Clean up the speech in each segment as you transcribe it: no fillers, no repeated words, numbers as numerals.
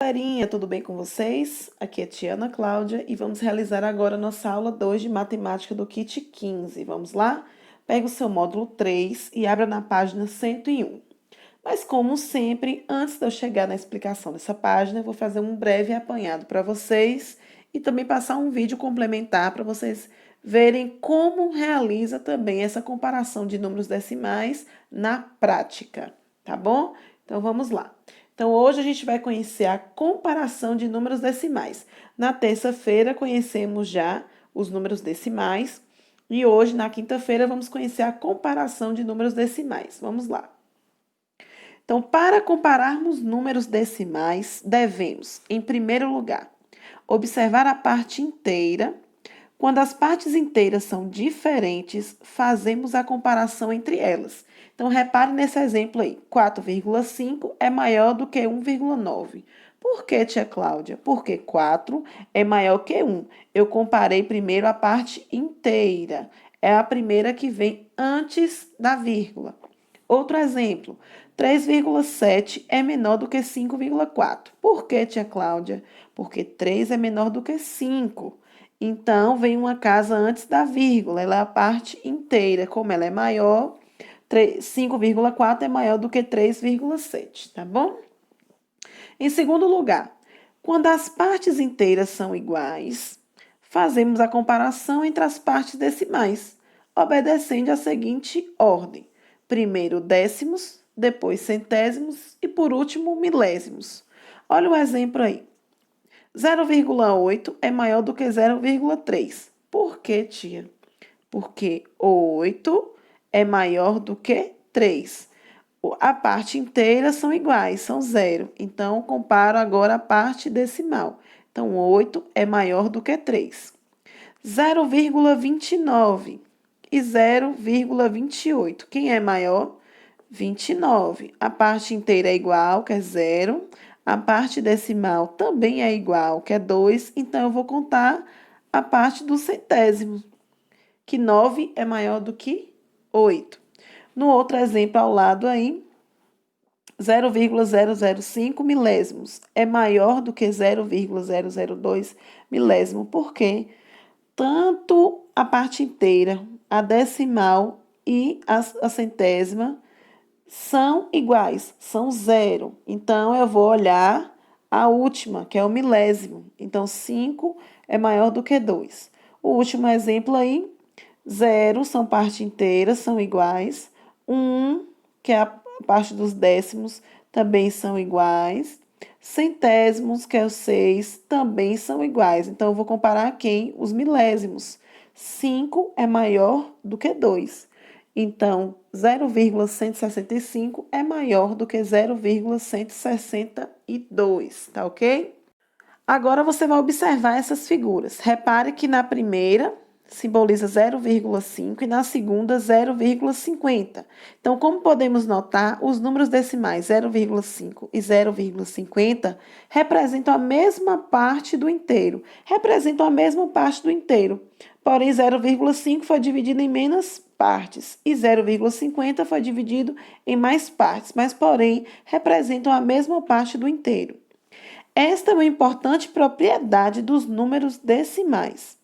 galerinha, tudo bem com vocês? Aqui é tia Ana Cláudia e vamos realizar agora a nossa aula 2 de matemática do kit 15. Vamos lá? Pega o seu módulo 3 e abra na página 101. Mas como sempre, antes de eu chegar na explicação dessa página, eu vou fazer um breve apanhado para vocês e também passar um vídeo complementar para vocês verem como realiza também essa comparação de números decimais na prática, tá bom? Então vamos lá. Então, hoje a gente vai conhecer a comparação de números decimais. Na terça-feira, conhecemos já os números decimais. E hoje, na quinta-feira, vamos conhecer a comparação de números decimais. Vamos lá. Então, para compararmos números decimais, devemos, em primeiro lugar, observar a parte inteira. Quando as partes inteiras são diferentes, fazemos a comparação entre elas. Então, repare nesse exemplo aí. 4,5 é maior do que 1,9. Por que, tia Cláudia? Porque 4 é maior que 1. Eu comparei primeiro a parte inteira. É a primeira que vem antes da vírgula. Outro exemplo. 3,7 é menor do que 5,4. Por que, tia Cláudia? Porque 3 é menor do que 5. Então, vem uma casa antes da vírgula, ela é a parte inteira. Como ela é maior, 5,4 é maior do que 3,7, tá bom? Em segundo lugar, quando as partes inteiras são iguais, fazemos a comparação entre as partes decimais, obedecendo a seguinte ordem: primeiro décimos, depois centésimos e, por último, milésimos. Olha o exemplo aí. 0,8 é maior do que 0,3. Por quê, tia? Porque 8 é maior do que 3. A parte inteira são iguais, são 0. Então, comparo agora a parte decimal. Então, 8 é maior do que 3. 0,29 e 0,28. Quem é maior? 29. A parte inteira é igual, que é 0. A parte decimal também é igual, que é 2. Então, eu vou contar a parte do centésimo, que 9 é maior do que 8. No outro exemplo ao lado aí, 0,005 milésimos é maior do que 0,002 milésimo. Por quê? Tanto a parte inteira, a decimal e a centésima são iguais, são 0. Então, eu vou olhar a última, que é o milésimo. Então, 5 é maior do que 2. O último exemplo aí, 0 são parte inteira, são iguais. 1, que é a parte dos décimos, também são iguais. Centésimos, que é o 6, também são iguais. Então, eu vou comparar quem? Os milésimos. 5 é maior do que 2. Então, 0,165 é maior do que 0,162, tá ok? Agora, você vai observar essas figuras. Repare que na primeira simboliza 0,5 e na segunda 0,50. Então, como podemos notar, os números decimais 0,5 e 0,50 representam a mesma parte do inteiro. Representam a mesma parte do inteiro. Porém, 0,5 foi dividido em menos partes e 0,50 foi dividido em mais partes, mas, porém, representam a mesma parte do inteiro. Esta é uma importante propriedade dos números decimais.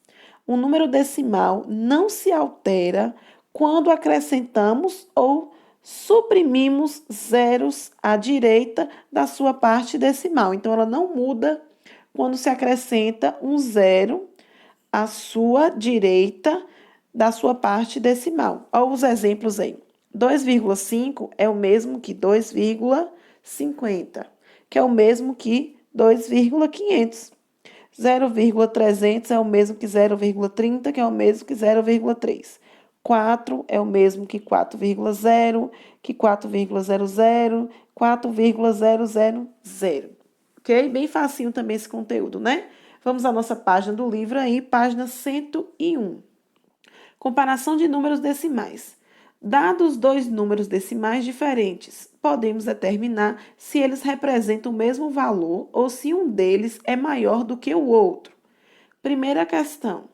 O número decimal não se altera quando acrescentamos ou suprimimos zeros à direita da sua parte decimal. Então, ela não muda quando se acrescenta um zero à sua direita da sua parte decimal. Olha os exemplos aí. 2,5 é o mesmo que 2,50, que é o mesmo que 2,500. 0,300 é o mesmo que 0,30, que é o mesmo que 0,3. 4 é o mesmo que 4,0, que 4,00, 4,000. Ok? Bem facinho também esse conteúdo, né? Vamos à nossa página do livro aí, página 101. Comparação de números decimais. Dados dois números decimais diferentes, podemos determinar se eles representam o mesmo valor ou se um deles é maior do que o outro. Primeira questão.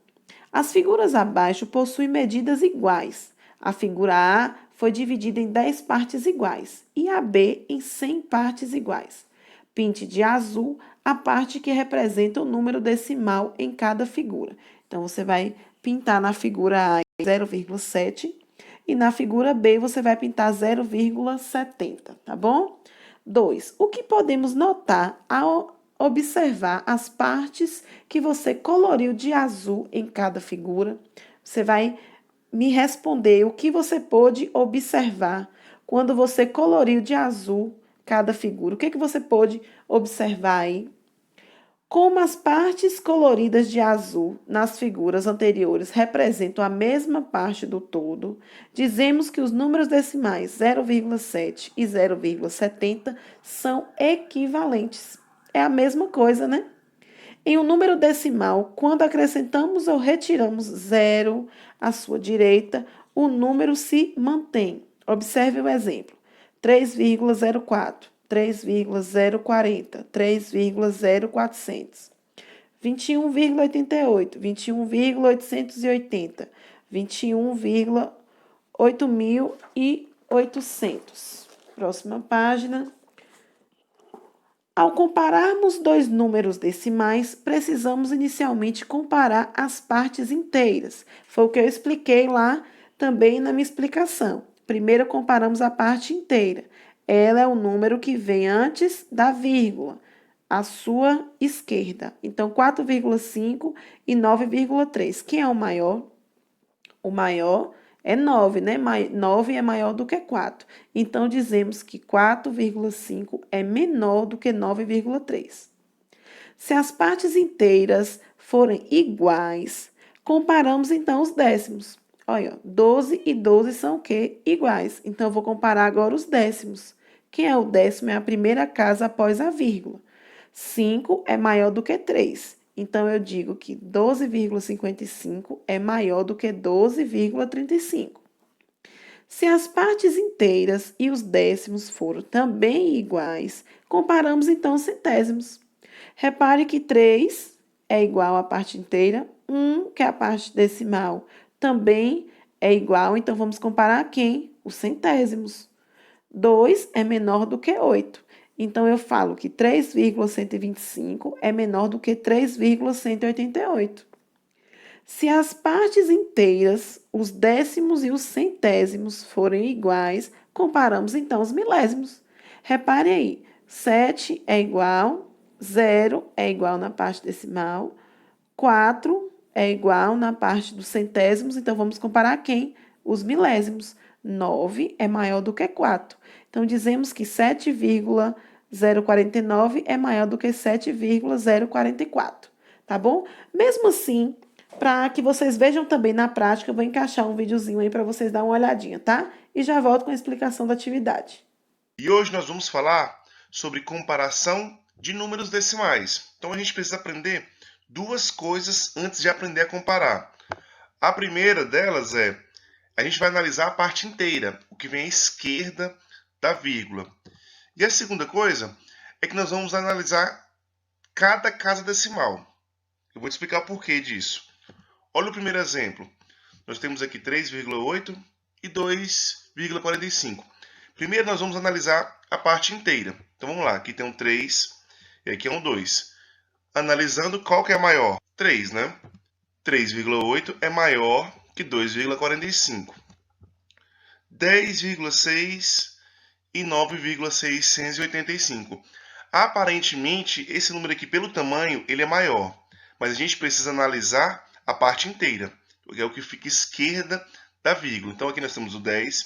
As figuras abaixo possuem medidas iguais. A figura A foi dividida em 10 partes iguais e a B em 100 partes iguais. Pinte de azul a parte que representa o número decimal em cada figura. Então, você vai pintar na figura A 0,7 e na figura B você vai pintar 0,70, tá bom? 2. O que podemos notar ao observar as partes que você coloriu de azul em cada figura? Você vai me responder o que você pôde observar quando você coloriu de azul cada figura. O que você pôde observar aí? Como as partes coloridas de azul nas figuras anteriores representam a mesma parte do todo, dizemos que os números decimais 0,7 e 0,70 são equivalentes. É a mesma coisa, né? Em um número decimal, quando acrescentamos ou retiramos zero à sua direita, o número se mantém. Observe o exemplo: 3,04, 3,040, 3,0400, 21,88, 21,880, 21,8800. Próxima página. Ao compararmos dois números decimais, precisamos inicialmente comparar as partes inteiras. Foi o que eu expliquei lá também na minha explicação. Primeiro comparamos a parte inteira. Ela é o número que vem antes da vírgula, à sua esquerda. Então, 4,5 e 9,3. Quem é o maior? O maior é 9, né? 9 é maior do que 4. Então, dizemos que 4,5 é menor do que 9,3. Se as partes inteiras forem iguais, comparamos então os décimos. Olha, 12 e 12 são o quê? Iguais. Então, eu vou comparar agora os décimos. Quem é o décimo? É a primeira casa após a vírgula. 5 é maior do que 3. Então, eu digo que 12,55 é maior do que 12,35. Se as partes inteiras e os décimos foram também iguais, comparamos então os centésimos. Repare que 3 é igual à parte inteira, 1, que é a parte decimal, também é igual, então vamos comparar quem? Os centésimos. 2 é menor do que 8. Então, eu falo que 3,125 é menor do que 3,188. Se as partes inteiras, os décimos e os centésimos forem iguais, comparamos então os milésimos. Repare aí, 7 é igual, 0 é igual na parte decimal, 4 é igual na parte dos centésimos, então vamos comparar quem? Os milésimos. 9 é maior do que 4. Então, dizemos que 7,049 é maior do que 7,044, tá bom? Mesmo assim, para que vocês vejam também na prática, eu vou encaixar um videozinho aí para vocês dar uma olhadinha, tá? E já volto com a explicação da atividade. E hoje nós vamos falar sobre comparação de números decimais. Então, a gente precisa aprender duas coisas antes de aprender a comparar. A primeira delas a gente vai analisar a parte inteira, o que vem à esquerda da vírgula. E a segunda coisa é que nós vamos analisar cada casa decimal. Eu vou te explicar o porquê disso. Olha o primeiro exemplo. Nós temos aqui 3,8 e 2,45. Primeiro nós vamos analisar a parte inteira. Então vamos lá, aqui tem um 3 e aqui é um 2. Analisando qual que é maior? 3, né? 3,8 é maior que 2,45. 10,6 e 9,685. Aparentemente, esse número aqui, pelo tamanho, ele é maior. Mas a gente precisa analisar a parte inteira, que é o que fica à esquerda da vírgula. Então, aqui nós temos o 10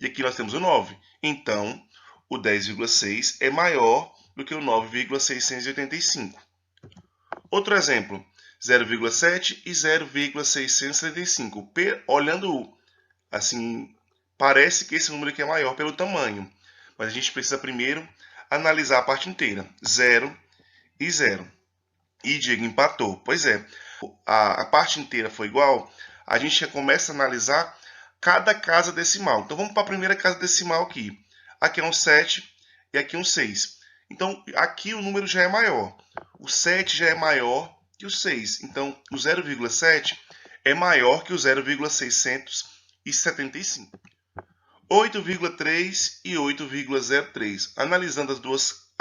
e aqui nós temos o 9. Então, o 10,6 é maior do que o 9,685. Outro exemplo, 0,7 e 0,675. Olhando assim, parece que esse número aqui é maior pelo tamanho. Mas a gente precisa primeiro analisar a parte inteira. 0 e 0. E Diego empatou. Pois é, a parte inteira foi igual, a gente já começa a analisar cada casa decimal. Então vamos para a primeira casa decimal aqui. Aqui é um 7 e aqui um 6. Então aqui o número já é maior. O 7 já é maior que o 6. Então o 0,7 é maior que o 0,675. 8,3 e 8,03. Analisando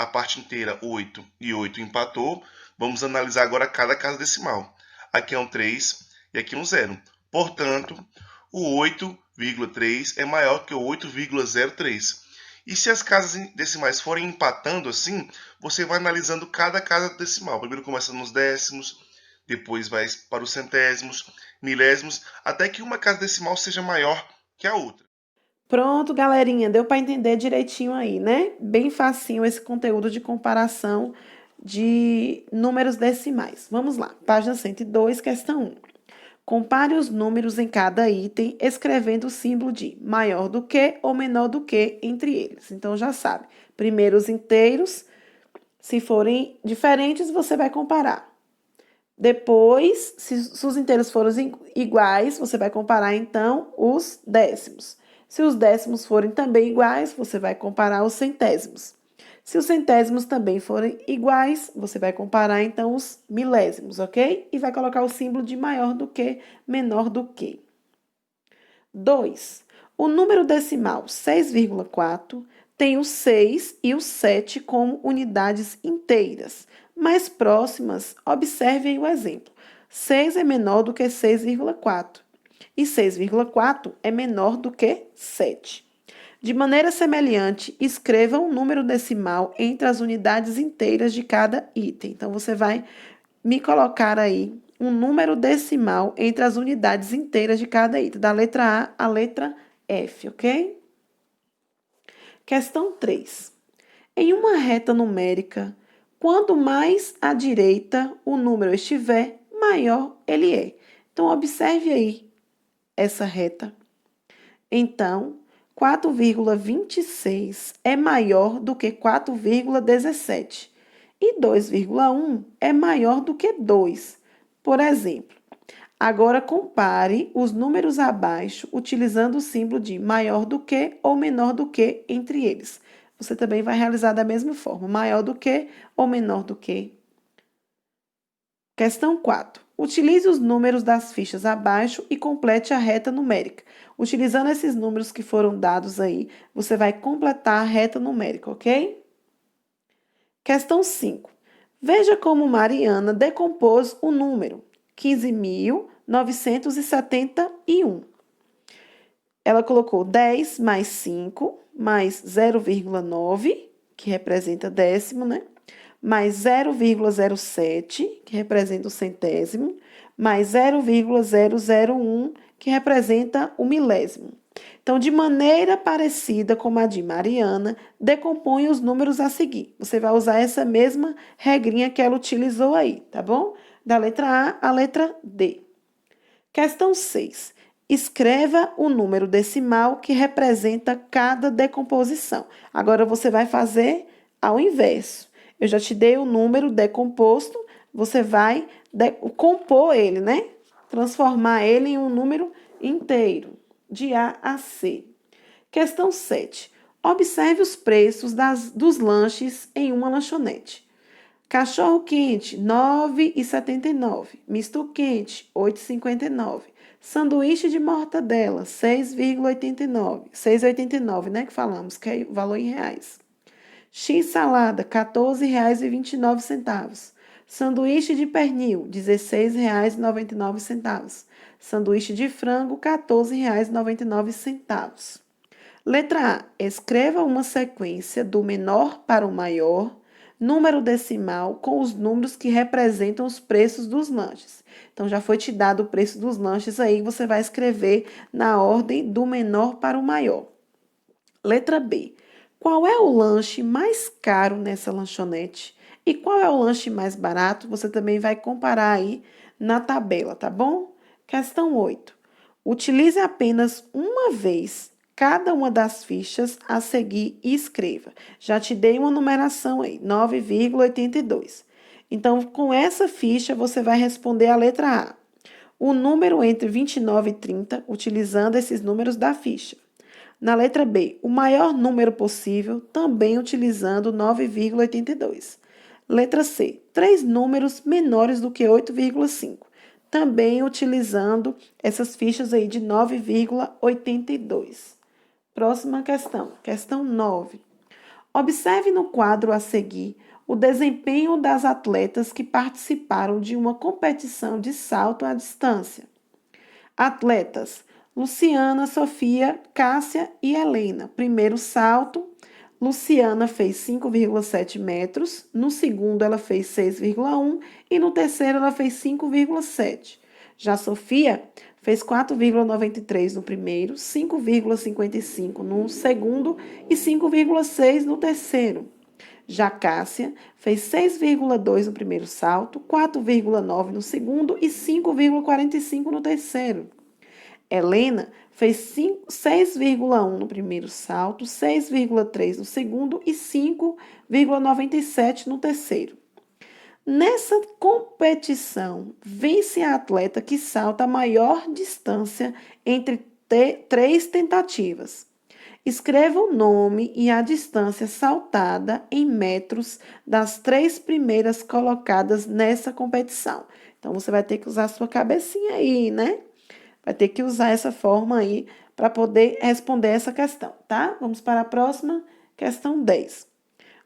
a parte inteira 8 e 8 empatou. Vamos analisar agora cada casa decimal. Aqui é um 3 e aqui um 0. Portanto, o 8,3 é maior que o 8,03. E se as casas decimais forem empatando assim, você vai analisando cada casa decimal. Primeiro começa nos décimos, depois vai para os centésimos, milésimos, até que uma casa decimal seja maior que a outra. Pronto, galerinha, deu para entender direitinho aí, né? Bem facinho esse conteúdo de comparação de números decimais. Vamos lá, página 102, questão 1. Compare os números em cada item, escrevendo o símbolo de maior do que ou menor do que entre eles. Então, já sabe, primeiro os inteiros, se forem diferentes, você vai comparar. Depois, se os inteiros forem iguais, você vai comparar, então, os décimos. Se os décimos forem também iguais, você vai comparar os centésimos. Se os centésimos também forem iguais, você vai comparar, então, os milésimos, ok? E vai colocar o símbolo de maior do que, menor do que. 2. O número decimal 6,4 tem o 6 e o 7 como unidades inteiras. Mais próximas, observem o exemplo. 6 é menor do que 6,4 e 6,4 é menor do que 7. De maneira semelhante, escreva um número decimal entre as unidades inteiras de cada item. Então, você vai me colocar aí um número decimal entre as unidades inteiras de cada item, da letra A à letra F, ok? Questão 3. Em uma reta numérica, quanto mais à direita o número estiver, maior ele é. Então, observe aí essa reta. Então, 4,26 é maior do que 4,17 e 2,1 é maior do que 2. Por exemplo, agora compare os números abaixo utilizando o símbolo de maior do que ou menor do que entre eles. Você também vai realizar da mesma forma, maior do que ou menor do que. Questão 4. Utilize os números das fichas abaixo e complete a reta numérica. Utilizando esses números que foram dados aí, você vai completar a reta numérica, ok? Questão 5. Veja como Mariana decompôs o número 15.971. Ela colocou 10 mais 5 mais 0,9, que representa décimo, né? Mais 0,07, que representa o centésimo, mais 0,001, que representa o milésimo. Então, de maneira parecida com a de Mariana, decompõe os números a seguir. Você vai usar essa mesma regrinha que ela utilizou aí, tá bom? Da letra A à letra D. Questão 6. Escreva o número decimal que representa cada decomposição. Agora, você vai fazer ao inverso. Eu já te dei o número decomposto, você vai compor ele, né? Transformar ele em um número inteiro, de A a C. Questão 7. Observe os preços dos lanches em uma lanchonete. Cachorro quente, R$ 9,79. Misto quente, R$ 8,59. Sanduíche de mortadela, 6,89. 6,89, né, que falamos, que é o valor em reais. X salada, R$ 14,29. Sanduíche de pernil, R$ 16,99. Sanduíche de frango, R$ 14,99. Letra A. Escreva uma sequência do menor para o maior, número decimal com os números que representam os preços dos lanches. Então, já foi te dado o preço dos lanches aí, você vai escrever na ordem do menor para o maior. Letra B. Qual é o lanche mais caro nessa lanchonete? E qual é o lanche mais barato? Você também vai comparar aí na tabela, tá bom? Questão 8. Utilize apenas uma vez cada uma das fichas a seguir e escreva. Já te dei uma numeração aí, 9,82. Então, com essa ficha, você vai responder a letra A. O número entre 29 e 30, utilizando esses números da ficha. Na letra B, o maior número possível, também utilizando 9,82. Letra C, 3 números menores do que 8,5, também utilizando essas fichas aí de 9,82. Próxima questão, questão 9. Observe no quadro a seguir o desempenho das atletas que participaram de uma competição de salto à distância. Atletas: Luciana, Sofia, Cássia e Helena. Primeiro salto, Luciana fez 5,7 metros, no segundo ela fez 6,1 e no terceiro ela fez 5,7. Já Sofia fez 4,93 no primeiro, 5,55 no segundo e 5,6 no terceiro. Já Cássia fez 6,2 no primeiro salto, 4,9 no segundo e 5,45 no terceiro. Helena fez 6,1 no primeiro salto, 6,3 no segundo e 5,97 no terceiro. Nessa competição, vence a atleta que salta a maior distância entre 3 tentativas. Escreva o nome e a distância saltada em metros das 3 primeiras colocadas nessa competição. Então, você vai ter que usar a sua cabecinha aí, né? Vai ter que usar essa forma aí para poder responder essa questão, tá? Vamos para a próxima, questão 10.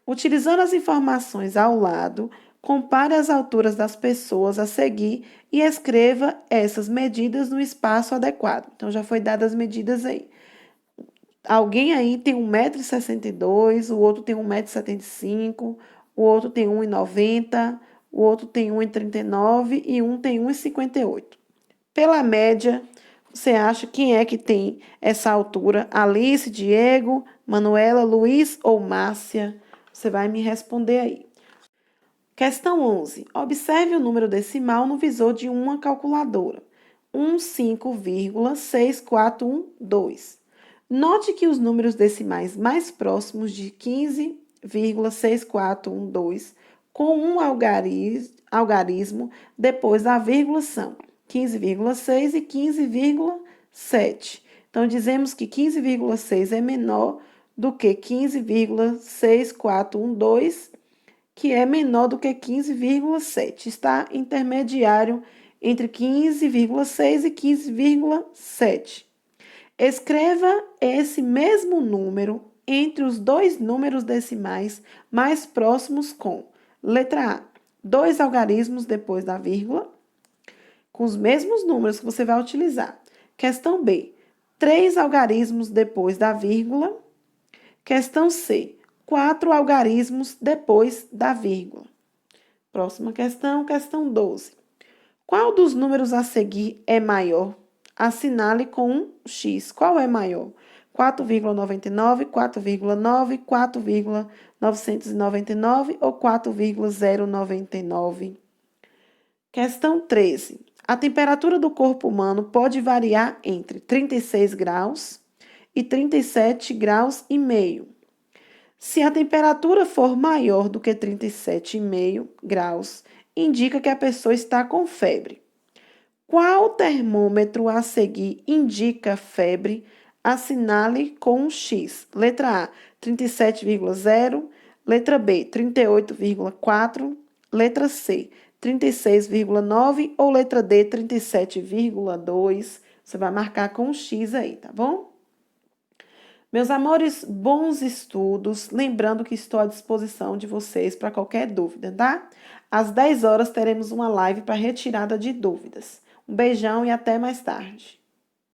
Utilizando as informações ao lado, compare as alturas das pessoas a seguir e escreva essas medidas no espaço adequado. Então, já foi dadas as medidas aí. Alguém aí tem 1,62 m, o outro tem 1,75 m, o outro tem 1,90 m, o outro tem 1,39 m e um tem 1,58 m. Pela média, você acha quem é que tem essa altura? Alice, Diego, Manuela, Luiz ou Márcia? Você vai me responder aí. Questão 11. Observe o número decimal no visor de uma calculadora. 15,6412. Note que os números decimais mais próximos de 15,6412 com um algarismo depois da vírgula são 15,6 e 15,7. Então, dizemos que 15,6 é menor do que 15,6412, que é menor do que 15,7. Está intermediário entre 15,6 e 15,7. Escreva esse mesmo número entre os dois números decimais mais próximos com: letra A, 2 algarismos depois da vírgula, com os mesmos números que você vai utilizar. Questão B, 3 algarismos depois da vírgula. Questão C, 4 algarismos depois da vírgula. Próxima questão, questão 12. Qual dos números a seguir é maior? Assinale com um X. Qual é maior? 4,99, 4,9, 4,999 ou 4,099? Questão 13. A temperatura do corpo humano pode variar entre 36 graus e 37 graus e meio. Se a temperatura for maior do que 37,5 graus, indica que a pessoa está com febre. Qual termômetro a seguir indica febre? Assinale com um X. Letra A, 37,0. Letra B, 38,4. Letra C, 36,9. Ou letra D, 37,2. Você vai marcar com um X aí, tá bom? Meus amores, bons estudos. Lembrando que estou à disposição de vocês para qualquer dúvida, tá? Às 10 horas teremos uma live para retirada de dúvidas. Um beijão e até mais tarde.